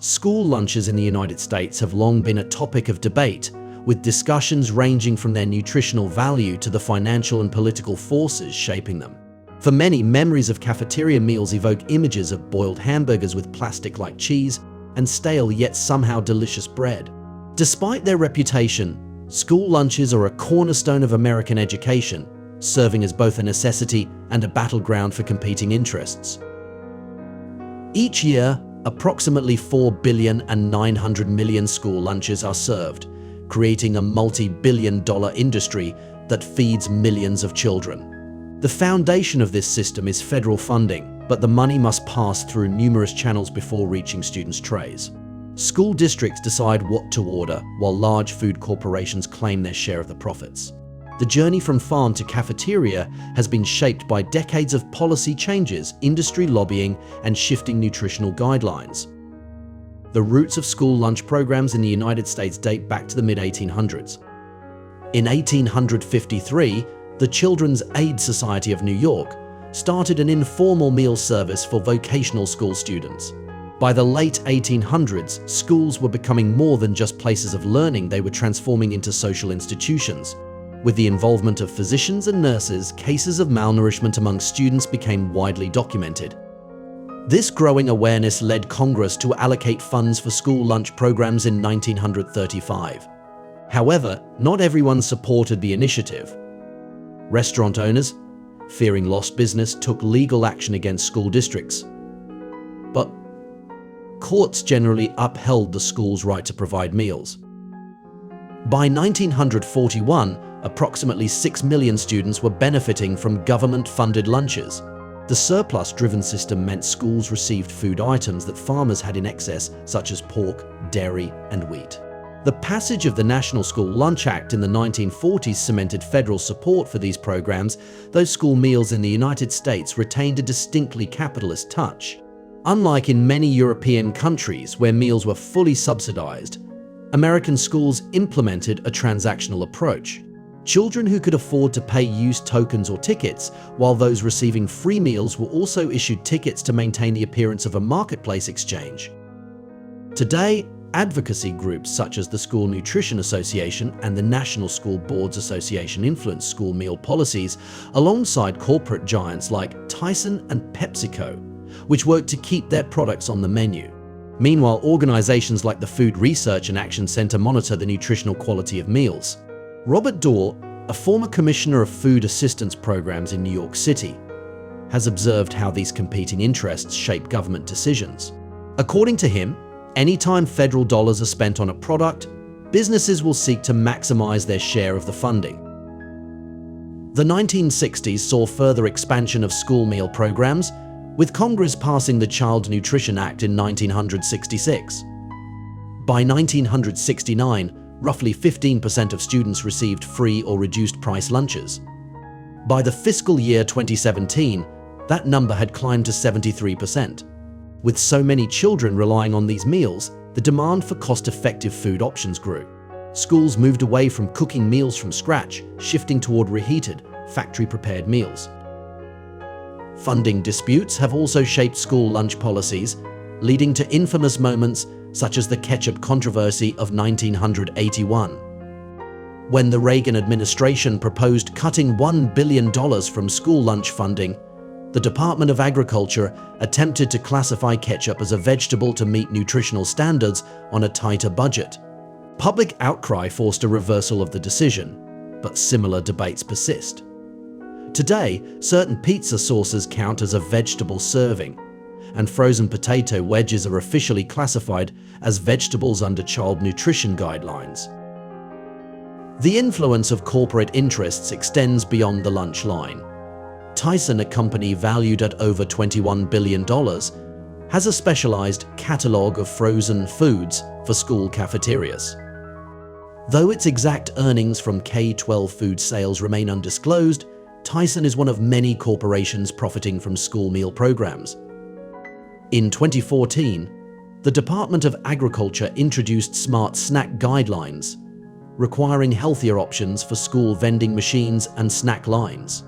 School lunches in the United States have long been a topic of debate, with discussions ranging from their nutritional value to the financial and political forces shaping them. For many, memories of cafeteria meals evoke images of boiled hamburgers with plastic-like cheese and stale yet somehow delicious bread. Despite their reputation, school lunches are a cornerstone of American education, serving as both a necessity and a battleground for competing interests. Each year, approximately 4,900 million school lunches are served, creating a multi-billion-dollar industry that feeds millions of children. The foundation of this system is federal funding, but the money must pass through numerous channels before reaching students' trays. School districts decide what to order, while large food corporations claim their share of the profits. The journey from farm to cafeteria has been shaped by decades of policy changes, industry lobbying, and shifting nutritional guidelines. The roots of school lunch programs in the United States date back to the mid-1800s. In 1853, the Children's Aid Society of New York started an informal meal service for vocational school students. By the late 1800s, schools were becoming more than just places of learning, they were transforming into social institutions. With the involvement of physicians and nurses, cases of malnourishment among students became widely documented. This growing awareness led Congress to allocate funds for school lunch programs in 1935. However, not everyone supported the initiative. Restaurant owners, fearing lost business, took legal action against school districts. But courts generally upheld the school's right to provide meals. By 1941, approximately 6 million students were benefiting from government-funded lunches. The surplus-driven system meant schools received food items that farmers had in excess, such as pork, dairy, and wheat. The passage of the National School Lunch Act in the 1940s cemented federal support for these programs, though school meals in the United States retained a distinctly capitalist touch. Unlike in many European countries where meals were fully subsidized, American schools implemented a transactional approach. Children who could afford to pay used tokens or tickets, while those receiving free meals were also issued tickets to maintain the appearance of a marketplace exchange. Today, advocacy groups such as the School Nutrition Association and the National School Boards Association influence school meal policies alongside corporate giants like Tyson and PepsiCo, which work to keep their products on the menu. Meanwhile, organizations like the Food Research and Action Center monitor the nutritional quality of meals. Robert Dorr, a former commissioner of food assistance programs in New York City, has observed how these competing interests shape government decisions. According to him, anytime federal dollars are spent on a product, businesses will seek to maximize their share of the funding. The 1960s saw further expansion of school meal programs, with Congress passing the Child Nutrition Act in 1966. By 1969, roughly 15% of students received free or reduced-price lunches. By the fiscal year 2017, that number had climbed to 73%. With so many children relying on these meals, the demand for cost-effective food options grew. Schools moved away from cooking meals from scratch, shifting toward reheated, factory-prepared meals. Funding disputes have also shaped school lunch policies, leading to infamous moments such as the ketchup controversy of 1981. When the Reagan administration proposed cutting $1 billion from school lunch funding, the Department of Agriculture attempted to classify ketchup as a vegetable to meet nutritional standards on a tighter budget. Public outcry forced a reversal of the decision, but similar debates persist. Today, certain pizza sauces count as a vegetable serving, and frozen potato wedges are officially classified as vegetables under child nutrition guidelines. The influence of corporate interests extends beyond the lunch line. Tyson, a company valued at over $21 billion, has a specialized catalog of frozen foods for school cafeterias. Though its exact earnings from K-12 food sales remain undisclosed, Tyson is one of many corporations profiting from school meal programs. In 2014, the Department of Agriculture introduced Smart Snack Guidelines, requiring healthier options for school vending machines and snack lines.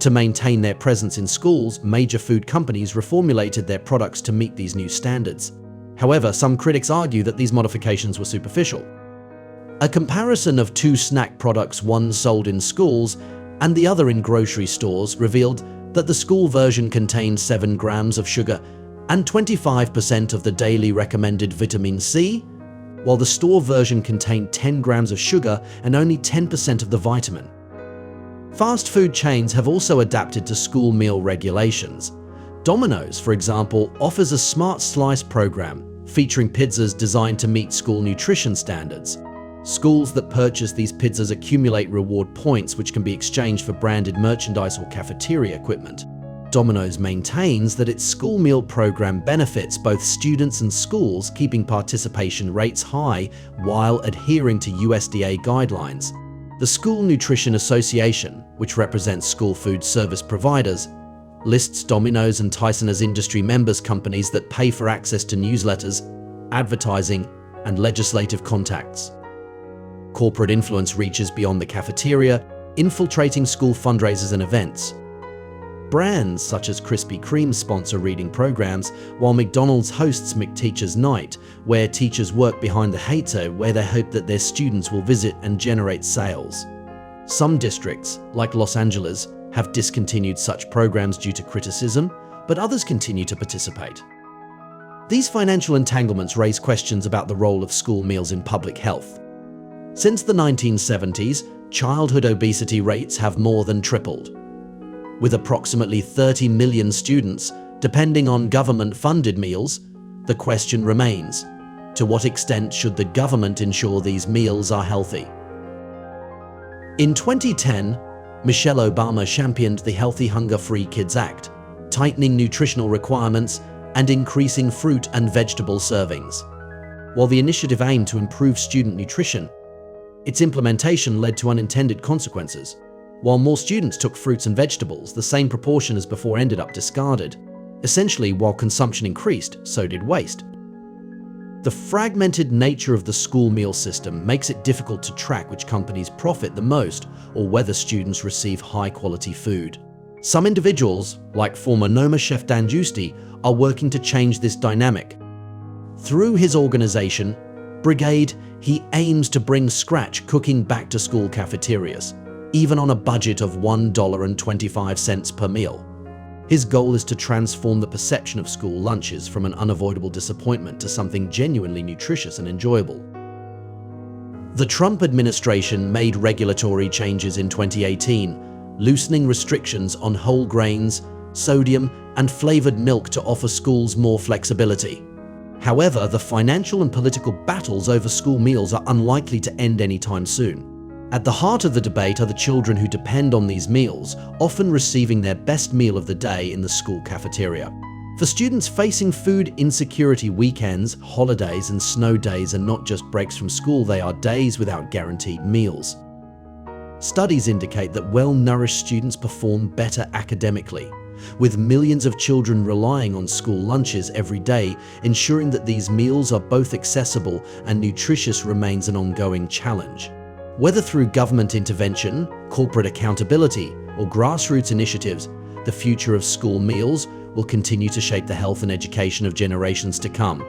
To maintain their presence in schools, major food companies reformulated their products to meet these new standards. However, some critics argue that these modifications were superficial. A comparison of two snack products, one sold in schools and the other in grocery stores, revealed that the school version contained 7 grams of sugar and 25% of the daily recommended vitamin C, while the store version contained 10 grams of sugar and only 10% of the vitamin. Fast food chains have also adapted to school meal regulations. Domino's, for example, offers a Smart Slice program featuring pizzas designed to meet school nutrition standards. Schools that purchase these pizzas accumulate reward points which can be exchanged for branded merchandise or cafeteria equipment. Domino's maintains that its school meal program benefits both students and schools, keeping participation rates high while adhering to USDA guidelines. The School Nutrition Association, which represents school food service providers, lists Domino's and Tyson as industry members companies that pay for access to newsletters, advertising, and legislative contacts. Corporate influence reaches beyond the cafeteria, infiltrating school fundraisers and events. Brands such as Krispy Kreme sponsor reading programs, while McDonald's hosts McTeacher's Night, where teachers work behind the hater where they hope that their students will visit and generate sales. Some districts, like Los Angeles, have discontinued such programs due to criticism, but others continue to participate. These financial entanglements raise questions about the role of school meals in public health. Since the 1970s, childhood obesity rates have more than tripled. With approximately 30 million students depending on government-funded meals, the question remains, to what extent should the government ensure these meals are healthy? In 2010, Michelle Obama championed the Healthy Hunger-Free Kids Act, tightening nutritional requirements and increasing fruit and vegetable servings. While the initiative aimed to improve student nutrition, its implementation led to unintended consequences. While more students took fruits and vegetables, the same proportion as before ended up discarded. Essentially, while consumption increased, so did waste. The fragmented nature of the school meal system makes it difficult to track which companies profit the most or whether students receive high-quality food. Some individuals, like former Noma chef Dan Giusti, are working to change this dynamic. Through his organization, Brigade, he aims to bring scratch cooking back to school cafeterias, even on a budget of $1.25 per meal. His goal is to transform the perception of school lunches from an unavoidable disappointment to something genuinely nutritious and enjoyable. The Trump administration made regulatory changes in 2018, loosening restrictions on whole grains, sodium, and flavored milk to offer schools more flexibility. However, the financial and political battles over school meals are unlikely to end anytime soon. At the heart of the debate are the children who depend on these meals, often receiving their best meal of the day in the school cafeteria. For students facing food insecurity, weekends, holidays, and snow days are not just breaks from school, they are days without guaranteed meals. Studies indicate that well-nourished students perform better academically, with millions of children relying on school lunches every day. Ensuring that these meals are both accessible and nutritious remains an ongoing challenge. Whether through government intervention, corporate accountability, or grassroots initiatives, the future of school meals will continue to shape the health and education of generations to come.